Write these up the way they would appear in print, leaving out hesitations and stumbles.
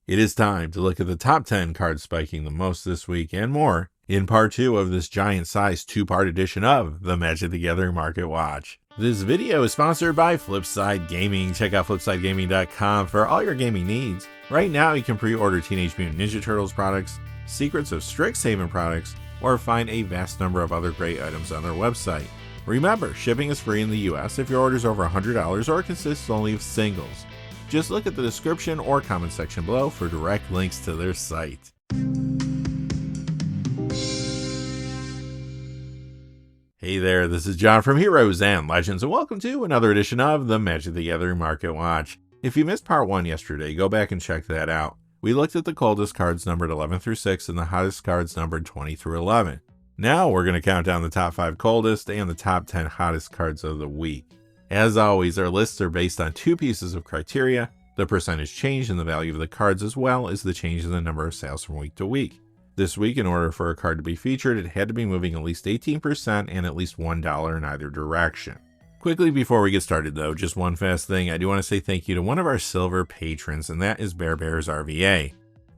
It is time to look at the top 10 cards spiking the most this week and more in part 2 of this giant-sized 2-part edition of the Magic the Gathering Market Watch. This video is sponsored by Flipside Gaming. Check out flipsidegaming.com for all your gaming needs. Right now you can pre-order Teenage Mutant Ninja Turtles products, Secrets of Strixhaven products, or find a vast number of other great items on their website. Remember, shipping is free in the US if your order is over $100 or consists only of singles. Just look at the description or comment section below for direct links to their site. Hey there, this is John from Heroes and Legends, and welcome to another edition of the Magic the Gathering Market Watch. If you missed part 1 yesterday, go back and check that out. We looked at the coldest cards numbered 11 through 6 and the hottest cards numbered 20 through 11. Now we're going to count down the top 5 coldest and the top 10 hottest cards of the week. As always, our lists are based on 2 pieces of criteria: the percentage change in the value of the cards as well as the change in the number of sales from week to week. This week, in order for a card to be featured, it had to be moving at least 18% and at least $1 in either direction. Quickly before we get started though, just one fast thing. I do want to say thank you to one of our silver patrons, and that is BearBearsRVA.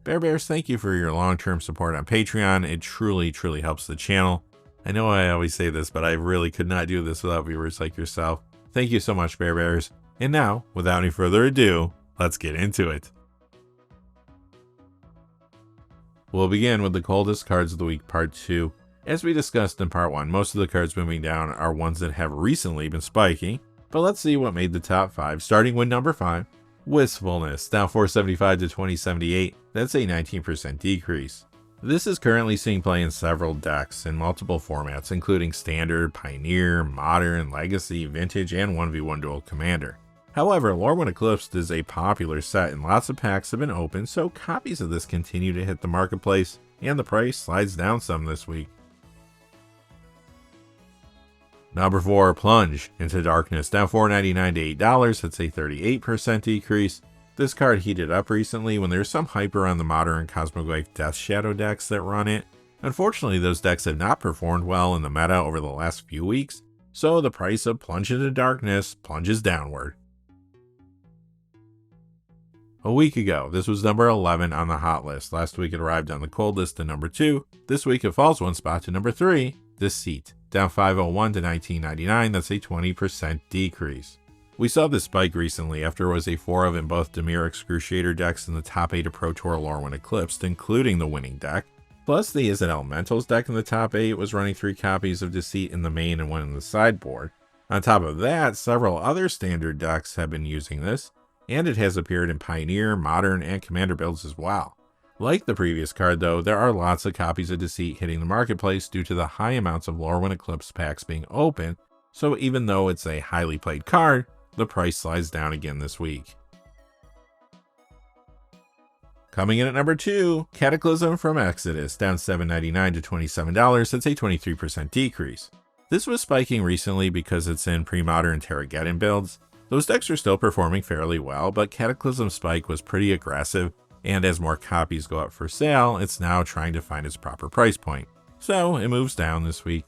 Bear Bears, thank you for your long-term support on Patreon. It truly helps the channel. I know I always say this, but I really could not do this without viewers like yourself. Thank you so much, Bear Bears. And now, without any further ado, let's get into it. We'll begin with the coldest cards of the week, part 2. As we discussed in part 1, most of the cards moving down are ones that have recently been spiking, but let's see what made the top 5, starting with number 5, Wistfulness, down 475 to 2078. That's a 19% decrease. This is currently seeing play in several decks in multiple formats, including Standard, Pioneer, Modern, Legacy, Vintage, and 1v1 Dual Commander. However, Lorwyn Eclipsed is a popular set and lots of packs have been opened, so copies of this continue to hit the marketplace, and the price slides down some this week. Number 4, Plunge into Darkness, down $4.99 to $8. That's a 38% decrease. This card heated up recently when there's some hype around the Modern Cosmoglyph Death Shadow decks that run it. Unfortunately, those decks have not performed well in the meta over the last few weeks, so the price of Plunge into Darkness plunges downward. A week ago, this was number 11 on the hot list. Last week it arrived on the cold list to number 2. This week it falls one spot to number 3, Deceit, down $5.01 to $19.99. That's a 20% decrease. We saw this spike recently after it was a 4 of in both Dimir Excruciator decks in the top 8 of Pro Tour Lorwyn Eclipsed, including the winning deck. Plus, the Izzet Elementals deck in the top 8 was running 3 copies of Deceit in the main and 1 in the sideboard. On top of that, several other standard decks have been using this, and it has appeared in Pioneer, Modern, and Commander builds as well. Like the previous card though, there are lots of copies of Deceit hitting the marketplace due to the high amounts of Lorwyn Eclipse packs being open, so even though it's a highly played card, the price slides down again this week. Coming in at number 2, Cataclysm from Exodus, down $7.99 to $27. That's a 23% decrease. This was spiking recently because it's in pre-modern Terrageddon builds. Those decks are still performing fairly well, but Cataclysm spike was pretty aggressive, and as more copies go up for sale, it's now trying to find its proper price point. So it moves down this week.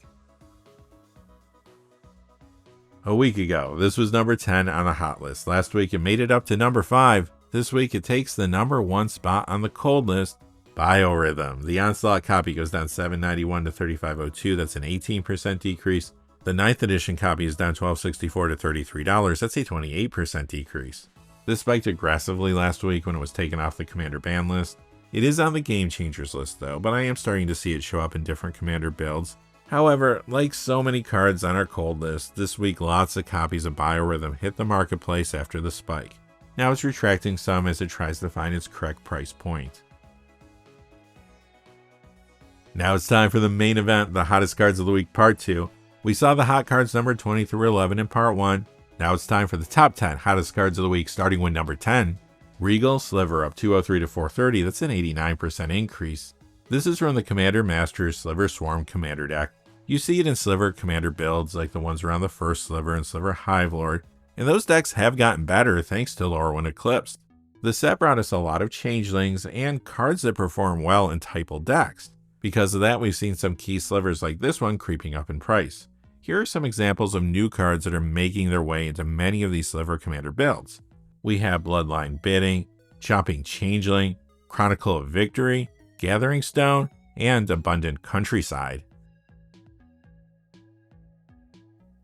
A week ago, this was number 10 on the hot list. Last week it made it up to number 5. This week it takes the number 1 spot on the cold list, Biorhythm. The Onslaught copy goes down $7.91 to $35.02. That's an 18% decrease. The 9th edition copy is down $12.64 to $33. That's a 28% decrease. This spiked aggressively last week when it was taken off the Commander ban list. It is on the Game Changers list though, but I am starting to see it show up in different Commander builds. However, like so many cards on our cold list, this week lots of copies of Biorhythm hit the marketplace after the spike. Now it's retracting some as it tries to find its correct price point. Now it's time for the main event, the hottest cards of the week, part 2. We saw the hot cards numbered 20 through 11 in part 1. Now it's time for the top 10 hottest cards of the week, starting with number 10. Regal Sliver, up 203 to 430. That's an 89% increase. This is from the Commander Masters Sliver Swarm Commander deck. You see it in Sliver Commander builds like the ones around the first Sliver and Sliver Hive Lord, and those decks have gotten better thanks to Lorwyn Eclipsed. The set brought us a lot of changelings and cards that perform well in Typal decks. Because of that, we've seen some key slivers like this one creeping up in price. Here are some examples of new cards that are making their way into many of these Sliver Commander builds. We have Bloodline Bidding, Chopping Changeling, Chronicle of Victory, Gathering Stone, and Abundant Countryside.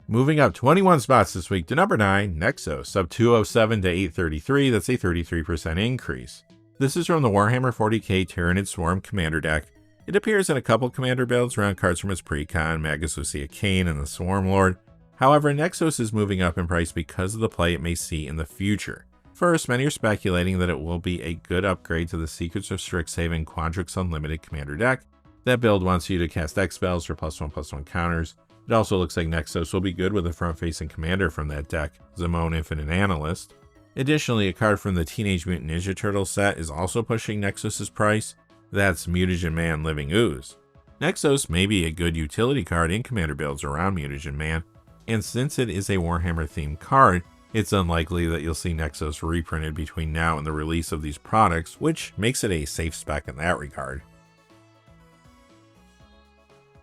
Moving up 21 spots this week to number 9, Nexos, up 207 to 833, that's a 33% increase. This is from the Warhammer 40k Tyranid Swarm Commander deck. It appears in a couple commander builds around cards from its Precon, Magus Lucia Kane, and the Swarm Lord. However, Nexos is moving up in price because of the play it may see in the future. First, many are speculating that it will be a good upgrade to the Secrets of Strixhaven Quadrix Unlimited commander deck. That build wants you to cast X spells for +1/+1 counters. It also looks like Nexos will be good with a front-facing commander from that deck, Zimone Infinite Analyst. Additionally, a card from the Teenage Mutant Ninja Turtles set is also pushing Nexos' price. That's Mutagen Man Living Ooze. Nexos may be a good utility card in commander builds around Mutagen Man, and since it is a Warhammer-themed card, it's unlikely that you'll see Nexos reprinted between now and the release of these products, which makes it a safe spec in that regard.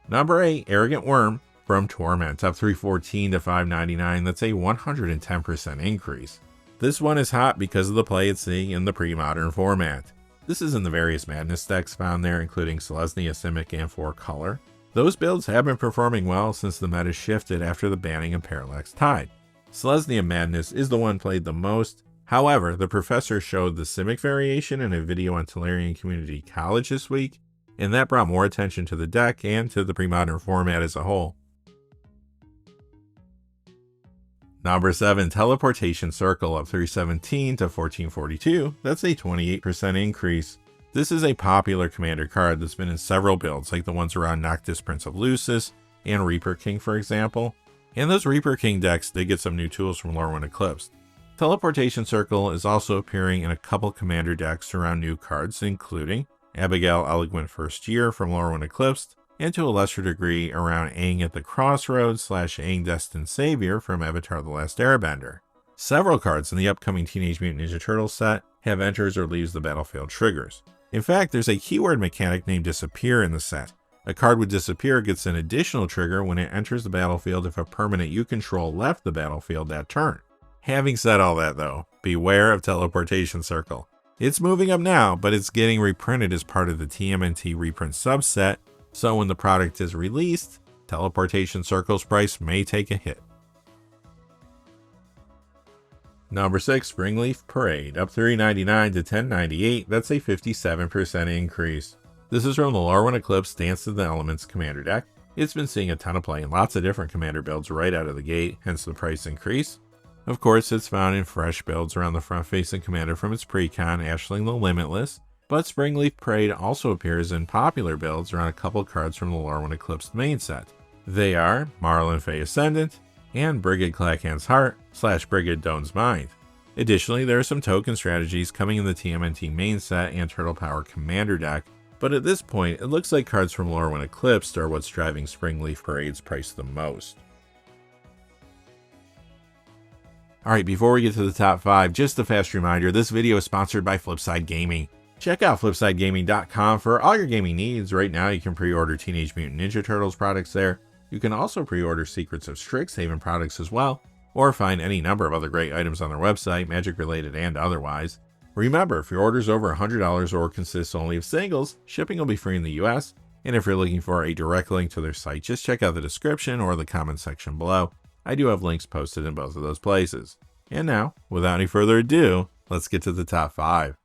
Number 8, Arrogant Worm from Torment, up 314 to 599, that's a 110% increase. This one is hot because of the play it's seeing in the pre-modern format. This is in the various Madness decks found there, including Selesnya, Simic, and 4-color. Those builds have been performing well since the meta shifted after the banning of Parallax Tide. Selesnya Madness is the one played the most. However, the professor showed the Simic variation in a video on Tolarian Community College this week, and that brought more attention to the deck and to the pre-modern format as a whole. Number 7, Teleportation Circle, up 317 to 1442, that's a 28% increase. This is a popular commander card that's been in several builds, like the ones around Noctis Prince of Lucis and Reaper King, for example. And those Reaper King decks did get some new tools from Lorwyn Eclipsed. Teleportation Circle is also appearing in a couple commander decks around new cards, including Abigail Eloquent First Year from Lorwyn Eclipsed, and to a lesser degree around Aang at the Crossroads / Aang Destined Savior from Avatar The Last Airbender. Several cards in the upcoming Teenage Mutant Ninja Turtles set have enters or leaves the battlefield triggers. In fact, there's a keyword mechanic named Disappear in the set. A card with Disappear gets an additional trigger when it enters the battlefield if a permanent you control left the battlefield that turn. Having said all that though, beware of Teleportation Circle. It's moving up now, but it's getting reprinted as part of the TMNT reprint subset, so when the product is released, Teleportation Circle's price may take a hit. Number 6, Springleaf Parade, up 399 to 1098, that's a 57% increase. This is from the Lorwyn Eclipse Dance of the Elements commander deck. It's been seeing a ton of play in lots of different commander builds right out of the gate, hence the price increase. Of course, it's found in fresh builds around the front-facing commander from its Precon, Ashling the Limitless, but Springleaf Parade also appears in popular builds around a couple cards from the Lorwyn Eclipsed main set. They are Marlin Fey Ascendant and Brigid Clackhan's Heart / Brigid Doan's Mind. Additionally, there are some token strategies coming in the TMNT main set and Turtle Power commander deck, but at this point, it looks like cards from Lorwyn Eclipsed are what's driving Springleaf Parade's price the most. Alright, before we get to the top 5, just a fast reminder, this video is sponsored by Flipside Gaming. Check out flipsidegaming.com for all your gaming needs. Right now, you can pre-order Teenage Mutant Ninja Turtles products there. You can also pre-order Secrets of Strixhaven products as well, or find any number of other great items on their website, magic-related and otherwise. Remember, if your order's over $100 or consists only of singles, shipping will be free in the US, and if you're looking for a direct link to their site, just check out the description or the comment section below. I do have links posted in both of those places. And now, without any further ado, let's get to the top 5.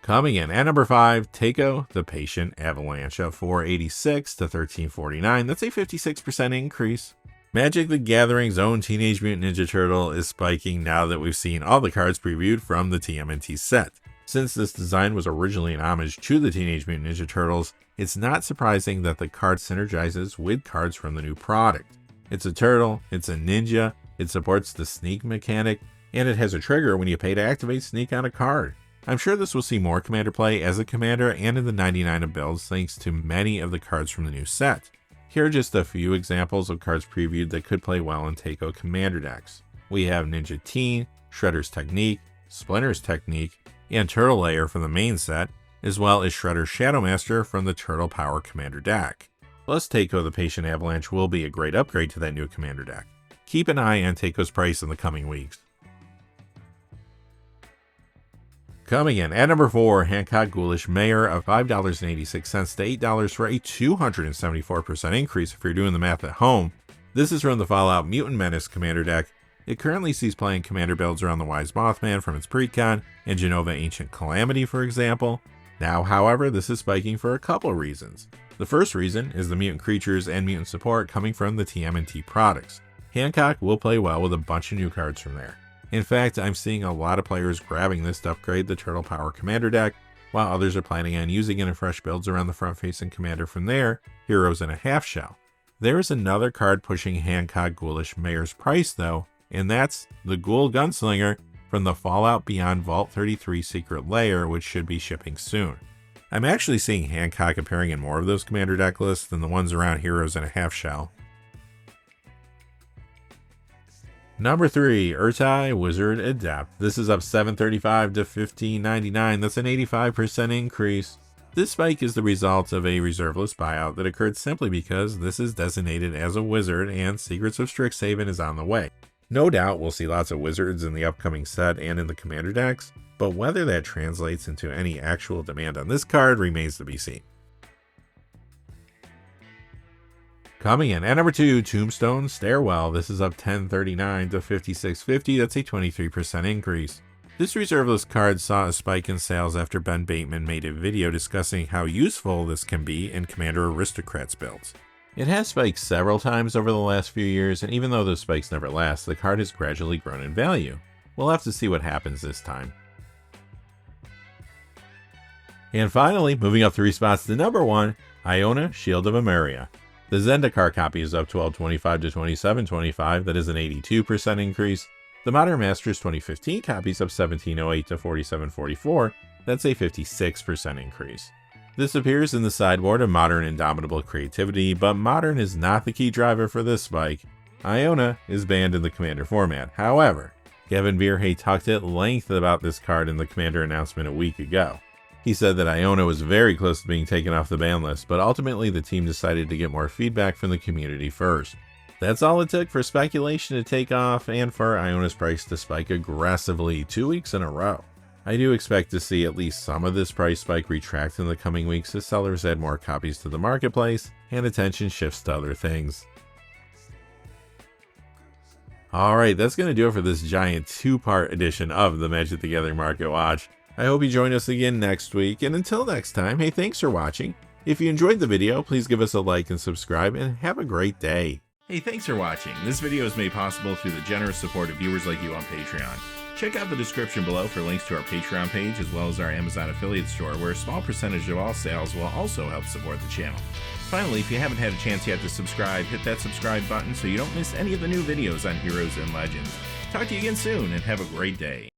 Coming in at number 5, Takeo the Patient Avalanche, up 486 to 1349. That's a 56% increase. Magic the Gathering's own Teenage Mutant Ninja Turtle is spiking now that we've seen all the cards previewed from the TMNT set. Since this design was originally an homage to the Teenage Mutant Ninja Turtles, it's not surprising that the card synergizes with cards from the new product. It's a turtle, it's a ninja, it supports the sneak mechanic, and it has a trigger when you pay to activate sneak on a card. I'm sure this will see more commander play as a commander and in the 99 of builds thanks to many of the cards from the new set. Here are just a few examples of cards previewed that could play well in Takeo commander decks. We have Ninja Teen, Shredder's Technique, Splinter's Technique, and Turtle Layer from the main set, as well as Shredder's Shadowmaster from the Turtle Power commander deck. Plus, Takeo the Patient Avalanche will be a great upgrade to that new commander deck. Keep an eye on Takeo's price in the coming weeks. Coming in at number 4, Hancock Ghoulish Mayor of $5.86 to $8 for a 274% increase if you're doing the math at home. This is from the Fallout Mutant Menace Commander deck. It currently sees playing Commander builds around the Wise Mothman from its Precon and Genova Ancient Calamity, for example. Now, however, this is spiking for a couple reasons. The first reason is the mutant creatures and mutant support coming from the TMNT products. Hancock will play well with a bunch of new cards from there. In fact, I'm seeing a lot of players grabbing this to upgrade the Turtle Power Commander deck, while others are planning on using it in fresh builds around the front-facing Commander from their Heroes in a Half Shell. There is another card pushing Hancock Ghoulish Mayor's price though, and that's the Ghoul Gunslinger from the Fallout Beyond Vault 33 Secret Lair, which should be shipping soon. I'm actually seeing Hancock appearing in more of those Commander deck lists than the ones around Heroes in a Half Shell. Number 3, Urtai Wizard Adept. This is up $7.35 to $15.99. That's an 85% increase. This spike is the result of a reserveless buyout that occurred simply because this is designated as a wizard and Secrets of Strixhaven is on the way. No doubt we'll see lots of wizards in the upcoming set and in the Commander decks, but whether that translates into any actual demand on this card remains to be seen. Coming in at number 2, Tombstone Stairwell. This is up $10.39 to $56.50. That's a 23% increase. This reserveless card saw a spike in sales after Ben Bateman made a video discussing how useful this can be in Commander Aristocrats builds. It has spiked several times over the last few years, and even though those spikes never last, the card has gradually grown in value. We'll have to see what happens this time. And finally, moving up 3 spots to number 1, Iona Shield of Emeria. The Zendikar copy is up $12.25 to $27.25. That is an 82% increase. The Modern Masters 2015 copy is up $17.08 to $47.44. That's a 56% increase. This appears in the sideboard of Modern Indomitable Creativity, but Modern is not the key driver for this spike. Iona is banned in the Commander format. However, Gavin Beerhay talked at length about this card in the Commander announcement a week ago. He said that Iona was very close to being taken off the ban list, but ultimately the team decided to get more feedback from the community first. That's all it took for speculation to take off and for Iona's price to spike aggressively 2 weeks in a row. I do expect to see at least some of this price spike retract in the coming weeks as sellers add more copies to the marketplace and attention shifts to other things. Alright, that's going to do it for this giant 2-part edition of the Magic the Gathering Market Watch. I hope you join us again next week, and until next time, hey, thanks for watching. If you enjoyed the video, please give us a like and subscribe, and have a great day. Hey, thanks for watching. This video is made possible through the generous support of viewers like you on Patreon. Check out the description below for links to our Patreon page as well as our Amazon affiliate store, where a small percentage of all sales will also help support the channel. Finally, if you haven't had a chance yet to subscribe, hit that subscribe button so you don't miss any of the new videos on Heroes and Legends. Talk to you again soon, and have a great day.